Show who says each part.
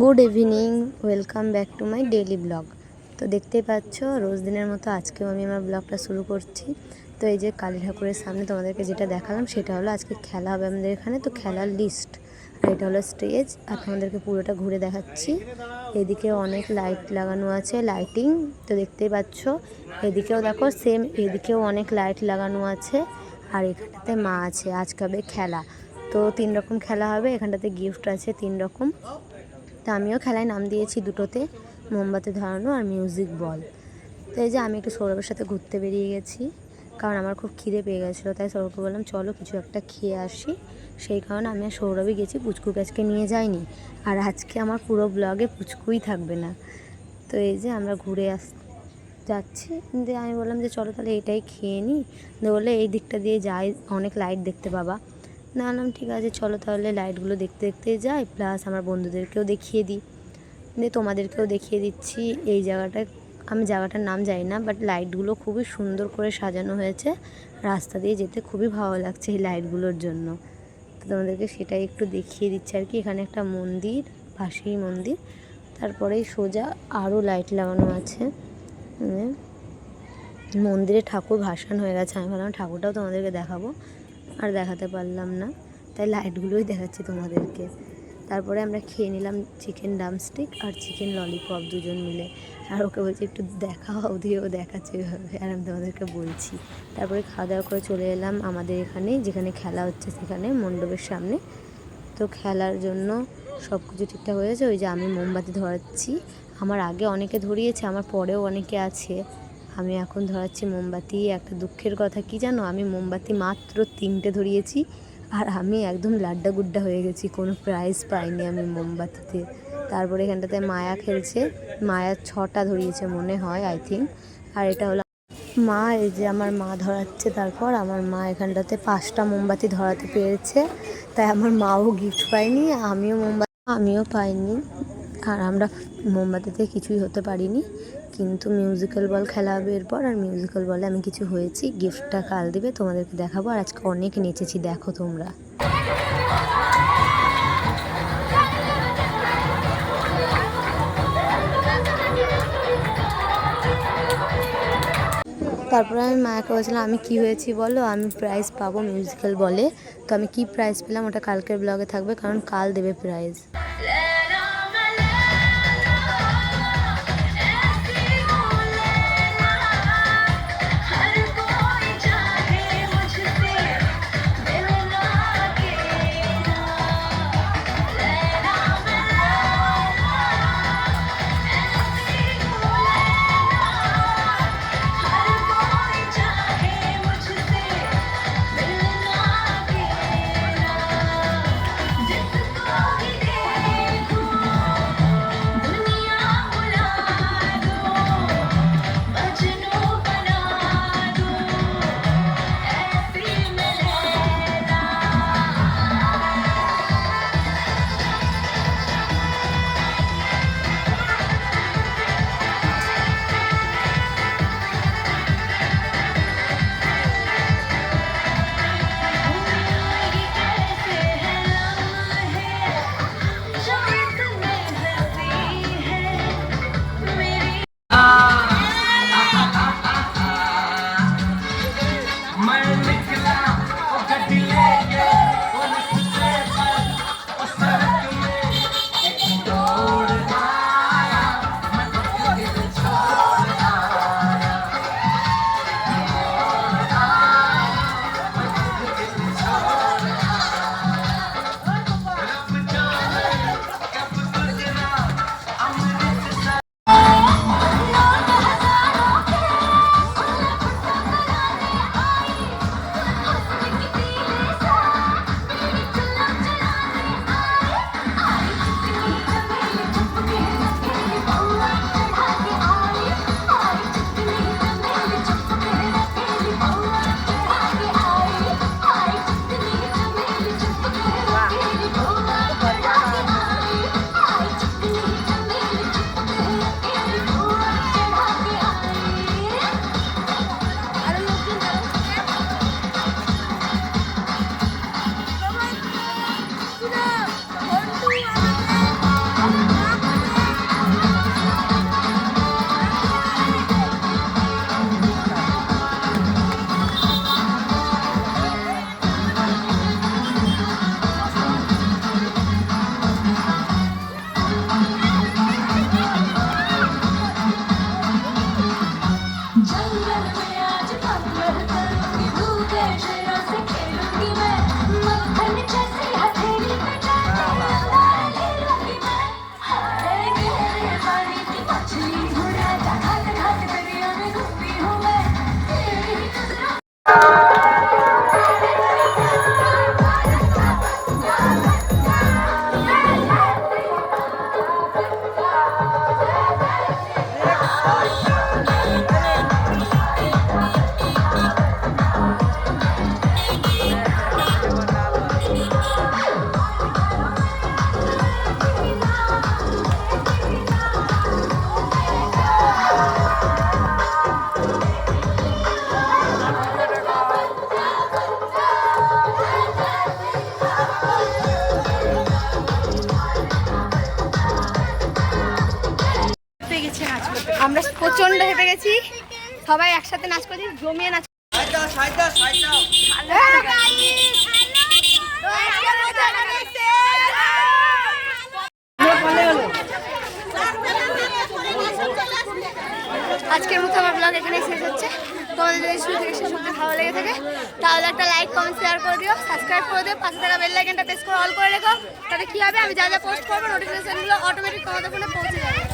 Speaker 1: Good evening, welcome back to my daily blog. তো দেখতেই পাচ্ছ রোজ দিনের মতো আজকেও আমি আমার ব্লগটা শুরু করছি। তো এই যে কালী ঠাকুরের সামনে তোমাদেরকে যেটা দেখালাম সেটা হলো আজকে খেলা হবে আমাদের এখানে। তো খেলার লিস্ট, আর এটা হলো স্টেজ, আর তোমাদেরকে পুরোটা ঘুরে দেখাচ্ছি। এদিকে অনেক লাইট লাগানো আছে, লাইটিং তো দেখতেই পাচ্ছ। এদিকেও দেখো সেম, এদিকেও অনেক লাইট লাগানো আছে। আর এখানটাতে মা আছে, আজকে হবে খেলা। তো 3 রকম খেলা হবে, এখানটাতে গিফট আছে 3 রকম। তো আমিও খেলায় নাম দিয়েছি দুটোতে, মোমবাতি ধরানো আর মিউজিক বল। তো এই যে আমি একটু সৌরভের সাথে ঘুরতে বেরিয়ে গেছি, কারণ আমার খুব খিদে পেয়ে গেছিলো। তাই সৌরভকে বললাম চলো কিছু একটা খেয়ে আসি। সেই কারণে আমি আর সৌরভই গেছি, পুচকুকে আজকে নিয়ে যাইনি। আর আজকে আমার পুরো ব্লগে পুচকুই থাকবে না। তো এই যে আমরা ঘুরে যাচ্ছি, দিয়ে আমি বললাম যে চলো তাহলে এটাই খেয়ে নিই। বললে এই দিকটা দিয়ে যাই, অনেক লাইট দেখতে পাবা। না বললাম ঠিক আছে চলো তাহলে লাইটগুলো দেখতে দেখতে যাই, প্লাস আমার বন্ধুদেরকেও দেখিয়ে দিই, দিয়ে তোমাদেরকেও দেখিয়ে দিচ্ছি এই জায়গাটা। আমি জায়গাটার নাম জানি না, বাট লাইটগুলো খুবই সুন্দর করে সাজানো হয়েছে। রাস্তা দিয়ে যেতে খুবই ভালো লাগছে এই লাইটগুলোর জন্য। তো তোমাদেরকে সেটাই একটু দেখিয়ে দিচ্ছি আর কি। এখানে একটা মন্দির, পাশেই মন্দির, তারপরেই সোজা আরও লাইট লাগানো আছে। মন্দিরে ঠাকুর ভাসান হয়ে গেছে, আমি ভাবলাম ঠাকুরটাও তোমাদেরকে দেখাবো, আর দেখাতে পারলাম না, তাই লাইটগুলোই দেখাচ্ছি তোমাদেরকে। তারপরে আমরা খেয়ে নিলাম চিকেন ড্রামস্টিক আর চিকেন ললিপপ দুজন মিলে। আর ওকে বলছি একটু দেখাও, দিয়ে ও দেখাচ্ছে এভাবে, আর আমি তোমাদেরকে বলছি। তারপরে খাওয়া দাওয়া করে চলে এলাম আমাদের এখানে, যেখানে খেলা হচ্ছে সেখানে মণ্ডপের সামনে। তো খেলার জন্য সব কিছু ঠিকঠাক হয়েছে। ওই যে আমি মোমবাতি ধরাচ্ছি, আমার আগে অনেকে ধরিয়েছে, আমার পরেও অনেকে আছে, আমি এখন ধরাচ্ছি মোমবাতি। একটা দুঃখের কথা কি জানো, আমি মোমবাতি মাত্র 3টে ধরিয়েছি, আর আমি একদম লাড্ডা গুড্ডা হয়ে গেছি, কোনো প্রাইজ পাইনি আমি মোমবাতিতে। তারপরে এখানটাতে মায়া খেলছে, মায়া 6টা ধরিয়েছে মনে হয়, আই থিঙ্ক। আর এটা হলো মা, এই যে আমার মা ধরাচ্ছে। তারপর আমার মা এখানটাতে 5টা মোমবাতি ধরাতে পেরেছে, তাই আমার মাও গিফট পায়নি, আমিও পাইনি। আর আমরা মোমবাতিতে কিছুই হতে পারিনি, কিন্তু মিউজিক্যাল বল খেলা হবে এরপর, আর মিউজিক্যাল বলে আমি কিছু হয়েছি। গিফটটা কাল দিবে, তোমাদেরকে দেখাবো। আর আজকে অনেক নেচেছি, দেখো তোমরা। তারপরে আমি মায়াকে বলছিলাম আমি কি হয়েছি বলো, আমি প্রাইজ পাবো মিউজিক্যাল বলে। তো আমি কি প্রাইজ পেলাম ওটা কালকের ব্লগে থাকবে, কারণ কাল দেবে প্রাইজ।
Speaker 2: নিয়েছি, সবাই একসাথে নাচ করছি, জমিয়ে নাচ। আজকের মতো আমার ব্লগ এখানেই শেষ হচ্ছে। তোমাদের যদি শুরু থেকে শেষ অবধি ভালো লেগে থাকে তাহলে একটা লাইক কমেন্ট শেয়ার করে দিও, সাবস্ক্রাইব করে দিও, পাশে থাকা বেল আইকনটা প্রেস করে অল করে রেখো। তাতে কী হবে, আমি যা যা পোস্ট করবো নোটিফিকেশনগুলো অটোমেটিক তোমাদের ফোনে পৌঁছে যাবে।